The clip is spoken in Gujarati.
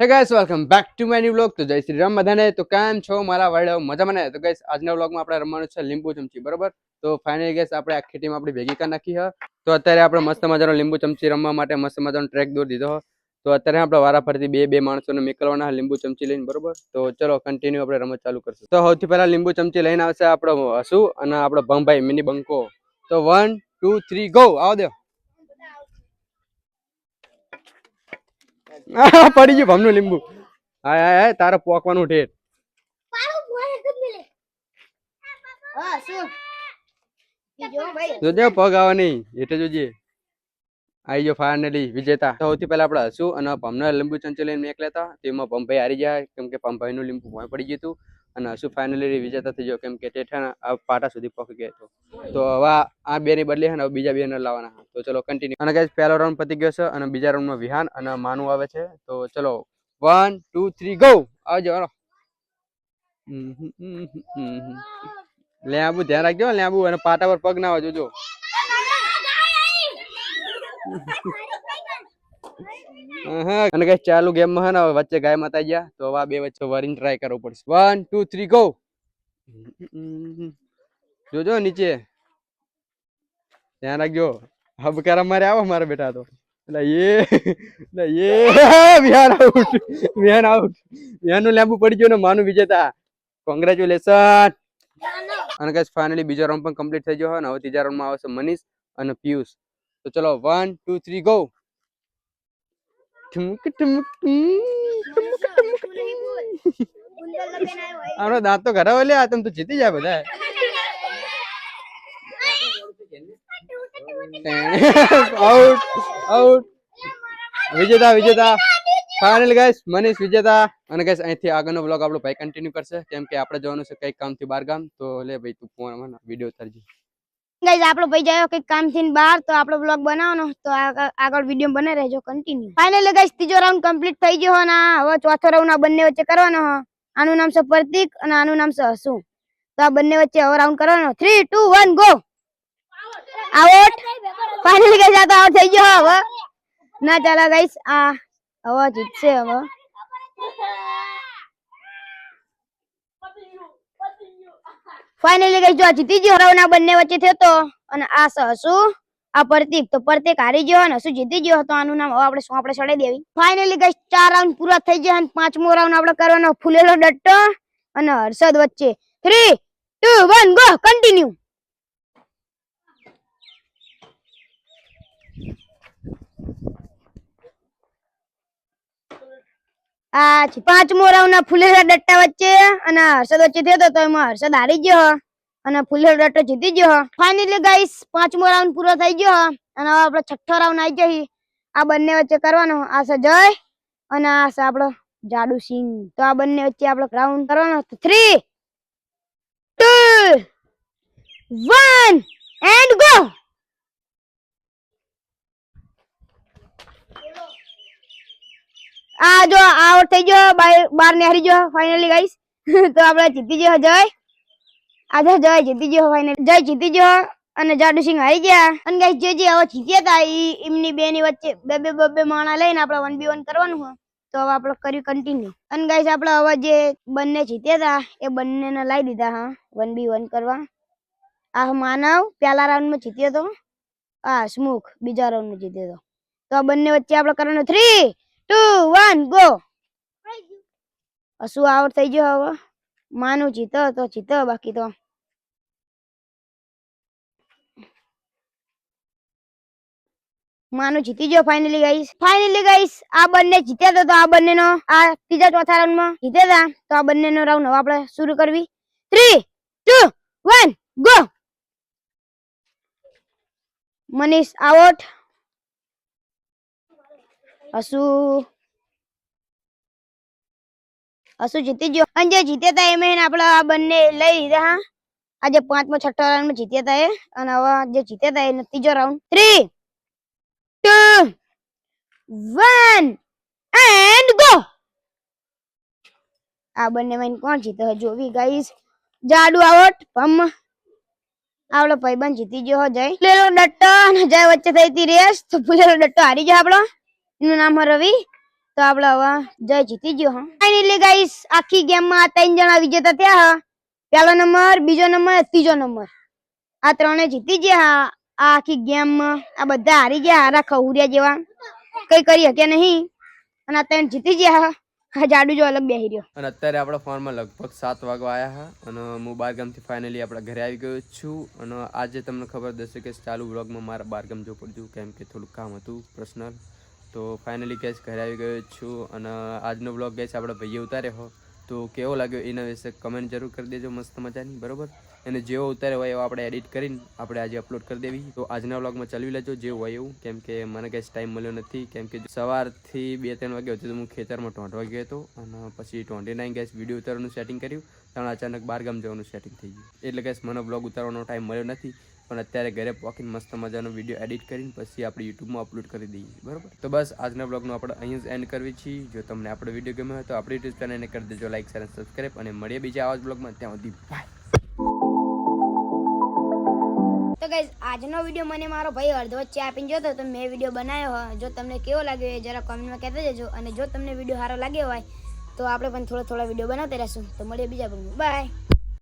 હે guys welcome back to my new vlog. તો જય શ્રી રામ બધાને. તો કેમ છો મારા વાળો મજામાં ને? તો ગાઈસ આજના વ્લોગમાં આપણે રમવાનું છે લીંબુ ચમચી, બરોબર? તો ફાઇનલી ગાઈસ આપણે આખી ટીમ આપણી ભેગી કરી નાખી છે. તો અત્યારે આપણે મસ્ત મજાનો લીંબુ ચમચી રમવા માટે મસ્ત મજાનો ટ્રેક દોરી દીધો. તો અત્યારે આપણે વારાફરતી બે બે માણસોને નીકળવાના લીંબુ ચમચી લઈને, બરોબર? તો ચલો કન્ટિન્યુ આપણે રમત ચાલુ કરશું. તો સૌથી પહેલા લીંબુ ચમચી લઈને આવશે આપણો હસુ અને આપણો ભમભાઈ મિની બંકો. તો 1 2 3 ગો. આવો દો. પડી ગયું ભમનું લીંબુ. હાય હાય હાય, તારે પોકવાનું ઠેઠ. જોજે પગ આવે નહીં એટલે જોજે. આવી ગયો ફાઇનલી વિજેતા. સૌથી પહેલા આપણે હસું અને ભમના લીંબુ ચમચી લઈને મેક લેતા. તેમાં ભમભાઈ હારી જાય કેમ કે ભમભાઈનું લીંબુ ભોંય પડી ગયું હતું અને હસુ ફાઇનલી વિજેતા થઈ ગયો કેમ કે ટેઠા પાટા સુધી પહોંચી ગયો હતો. તો હવે આ બે ની બદલે છે ને બીજા બે ને લાવવાના. તો ચલો કન્ટિન્યુ. અને ગાઈસ પહેલો રાઉન્ડ પતી ગયો છે અને બીજા રાઉન્ડમાં વિહાન અને માનુ આવે છે. તો ચલો 1 2 3 ગો. આવજો. હાલો. લેબુ ધ્યાન રાખજો. લેબુ અને પાટા પર પગ ના વાજો. જો અને કઈ ચાલુ ગેમ માં હે ને વચ્ચે ગાય માતા ગયા તો હવે બે વચ્ચે વરીને ટ્રાય કરવું પડશે. 1 2 3 ગો. જોજો નીચે ધ્યાન રાખજો. હબકારા મારે આવો મારા બેટા. તો વિહાન આઉટ. વિહાન આઉટ. વિહાન નું લેબુ પડી ગયો ને માનું વિજેતા. કોંગ્રેચ્યુલેશન. અને ગાઈસ ફાઇનલી બીજો રાઉન્ડ પણ કમ્પ્લીટ થઈ ગયો. અને હવે ત્રીજા રાઉન્ડમાં આવશે મનીષ અને પિયુષ. તો ચલો 1 2 3 ગો. આનો દાંત તો ઘરે લે. તમે તો જીતી જાય બધા. Out out. વિજેતા વિજેતા. ફાઇનલ ગાઈસ મનીષ વિજેતા. અને ગાઈસ અહીંથી આગળનો વ્લોગ આપણો ભાઈ કન્ટિન્યુ કરશે કેમ કે આપણે જવાનું છે કઈક કામથી બહાર ગામ. તો લે ભાઈ તું ફોન વિડીયો ઉતારજે. ગાઈસ આપણો ભાઈ જાય કઈક કામથી બહાર તો આપણો વ્લોગ બનાવવાનો તો આગળ વિડીયો બને રહેજો કન્ટિન્યુ. ફાઇનલી ગાઈસ ત્રીજો રાઉન્ડ કમ્પ્લીટ થઈ ગયો અને હવે ચોથો રાઉન્ડ આ બંને વચ્ચે કરવાનો. આનું નામ છે પ્રતીક અને આનું નામ છે હસુ. તો આ બંને વચ્ચે હવે રાઉન્ડ કરવાનો. 3 2 1 ગો. આઉટ. ફાઇનલી ગાઈસ આ તો આઉટ થઈ ગયો. હવે ના ચાલા ગાઈસ આ હવે જીતશે. હવે ફાઇનલી ગાઈસ જો જીતી ગયો. રાઉન્ડ આ બંને વચ્ચે થયો તો અને આ હસુ આ પ્રતીક. તો પ્રતીક હારી ગયો અને હસુ જીતી ગયો. તો આનું નામ હવે આપણે ચડાઈ દેવી. ફાઇનલી ગાઈસ 4 રાઉન્ડ પૂરા થઈ ગયા અને પાંચમો રાઉન્ડ આપણે કરવાનો ફૂલેલો ડટ્ટો અને હર્ષદ વચ્ચે. 3 2 1 ગો. કન્ટિન્યુ. આ પાંચમો રાઉન્ડ ના ફૂલેલા ડટ્ટા વચ્ચે અને હર્ષદ વચ્ચે થયો તો એમાં હર્ષદ હારી ગયો અને ફૂલેલો ડટ્ટો જીતી ગયો. ફાઇનલી ગાઈસ પાંચમો રાઉન્ડ પૂરો થઈ ગયો અને હવે આપણે છઠ્ઠો રાઉન્ડ આવી જઈએ. આ બંને વચ્ચે કરવાનો. આ છે જય અને આ છે આપણો જાડુ સિંહ. તો આ બંને વચ્ચે આપણો રાઉન્ડ કરવાનો. 3 2 1 એન્ડ ગો. આ જો આઉટ થઈ ગયો. બાર ને હારી ગયો ફાઇનલી ગાઈસ. તો આપણે જીતી ગયો જય. આજે જય જીતી ગયો. ફાઇનલી જય જીતી ગયો અને જાડુ સિંહ હારી ગયા. અને ગાઈસ જે હવે જીત્યા હતા એમની બે ની વચ્ચે બે માણા લઈને આપણે 1v1 કરવાનું હોય. તો હવે આપણે કર્યું કન્ટિન્યુ. અને ગાઈસ આપણે હવે જે બંને જીત્યા હતા એ બંનેને લાવી દીધા હા 1v1 કરવા. આ માનવ પહેલા રાઉન્ડ માં જીત્યો હતો. આ સ્મુખ બીજા રાઉન્ડ માં જીત્યો હતો. તો આ બંને વચ્ચે આપણે કરવાનું. 3 2 1 ગો. હસુ આઉટ થઈ ગયો. હવે માનું જીતો તો જીતો બાકી તો માનું જીતી ગયો. ફાઇનલી ગાઈસ આ બંને જીત્યા તો આ બંનેનો આ ત્રીજા ચોથા રાઉન્ડ માં જીત્યા હતા. તો આ બંનેનો રાઉન્ડ હવે આપણે શરૂ કરવી. 3 2 1 ગો. મનીષ આઉટ. હસુ જીતી ગયો. અને જે જીત્યા હતા એમ આપણે આ બંને લઈ લીધા. હા આજે પાંચમો છઠ્ઠો રાઉન્ડ માં જીત્યા હતા એ અને હવે જે જીત્યા હતા એ ત્રીજો રાઉન્ડ. 3 2 1 and go. આ બંને માં કોણ જીતે જોવી ગાઈસ. જાડુ આઉટ. ભમ આપણો ભાઈબંધ જીતી ગયો. જય ફૂલેલો ડટ્ટો અને જય વચ્ચે થઈ હતી રેસ. તો ફૂલેલો ડટ્ટો હારી ગયો આપણો. એનું નામ રવિ. તો તો આપણે હવે જય જીતી ગયો હા ફાઇનલી ગાઈસ આખી ગેમમાં આ 3 જણા વિજેતા થયા હા પહેલો નંબર બીજો નંબર ત્રીજો નંબર આ ત્રણે જીતી ગયા આ આખી ગેમ આ બધા હારી ગયા હારા ખવડિયા જેવા કઈ કરી શક્યા નહીં અને આ ત્રણ જીતી ગયા આ જાડુ જો અલગ બેહી રહ્યો અને અત્યારે આપણા ફોનમાં લગભગ 7 વાગવા આવ્યા હા અને હું બારગામથી ફાઇનલી આપણા ઘરે આવી ગયો છું અને આજે તમને ખબર હશે કે ચાલુ વ્લોગમાં મારા બારગામ જવું પડ્યું કેમ કે થોડું કામ હતું પર્સનલ તો ફાઇનલી ગેસ ઘરે આવી ગયો છું અને આજનો વ્લોગ ગેસ આપણા ભાઈએ ઉતાર્યો હો તો કેવો લાગ્યો એના વિશે કમેન્ટ જરૂર કરી દેજો મસ્ત મજાની બરોબર અને જેવો ઉતાર્યો હોય એવો આપણે એડિટ કરીને આપણે આજે અપલોડ કરી દેવી તો આજના વ્લોગમાં ચલાવી લેજો જેવું હોય એવું કેમ કે મને ગેસ ટાઈમ મળ્યો નથી કેમ કે સવારથી 2-3 વાગ્યા સુધી હું ખેતરમાં ઢોંઢવા ગયો હતો અને પછી ઢોંઢીને ગેસ વિડીયો ઉતારવાનું સેટિંગ કર્યું ત્યારે અચાનક બહારગામ જવાનું સેટિંગ થઈ ગયું એટલે ગેસ મને વ્લોગ ઉતારવાનો ટાઈમ મળ્યો નથી પણ અત્યારે ઘરે પહોંચીને મસ્ત મજાનો વિડીયો એડિટ કરીને પછી આપણે યુટ્યુબમાં અપલોડ કરી દઈએ બરાબર તો બસ આજના બ્લોગનું આપણે અહીં જ એન્ડ કરવી છીએ જો તમને આપણો વિડીયો ગમ્યો હોય તો આપણી યુટ્યુબ ચેનલને કરી દેજો લાઈક શેર અને સબસ્ક્રાઈબ અને મળીએ બીજા આવા જ બ્લોગમાં ત્યાં સુધી બાય તો ગાઈસ આજનો વિડીયો મને મારો ભાઈ અડધો વચ્ચે આપીને જોતો તો મેં વિડીયો બનાવ્યો હોય જો તમને કેવો લાગ્યો એ જરા કોમેન્ટમાં કહેતા જજો અને જો તમને વિડીયો સારો લાગ્યો હોય તો આપણે પણ થોડો વિડીયો બનાવતા રહેશું તો મળીએ બીજા બ્લોગમાં બાય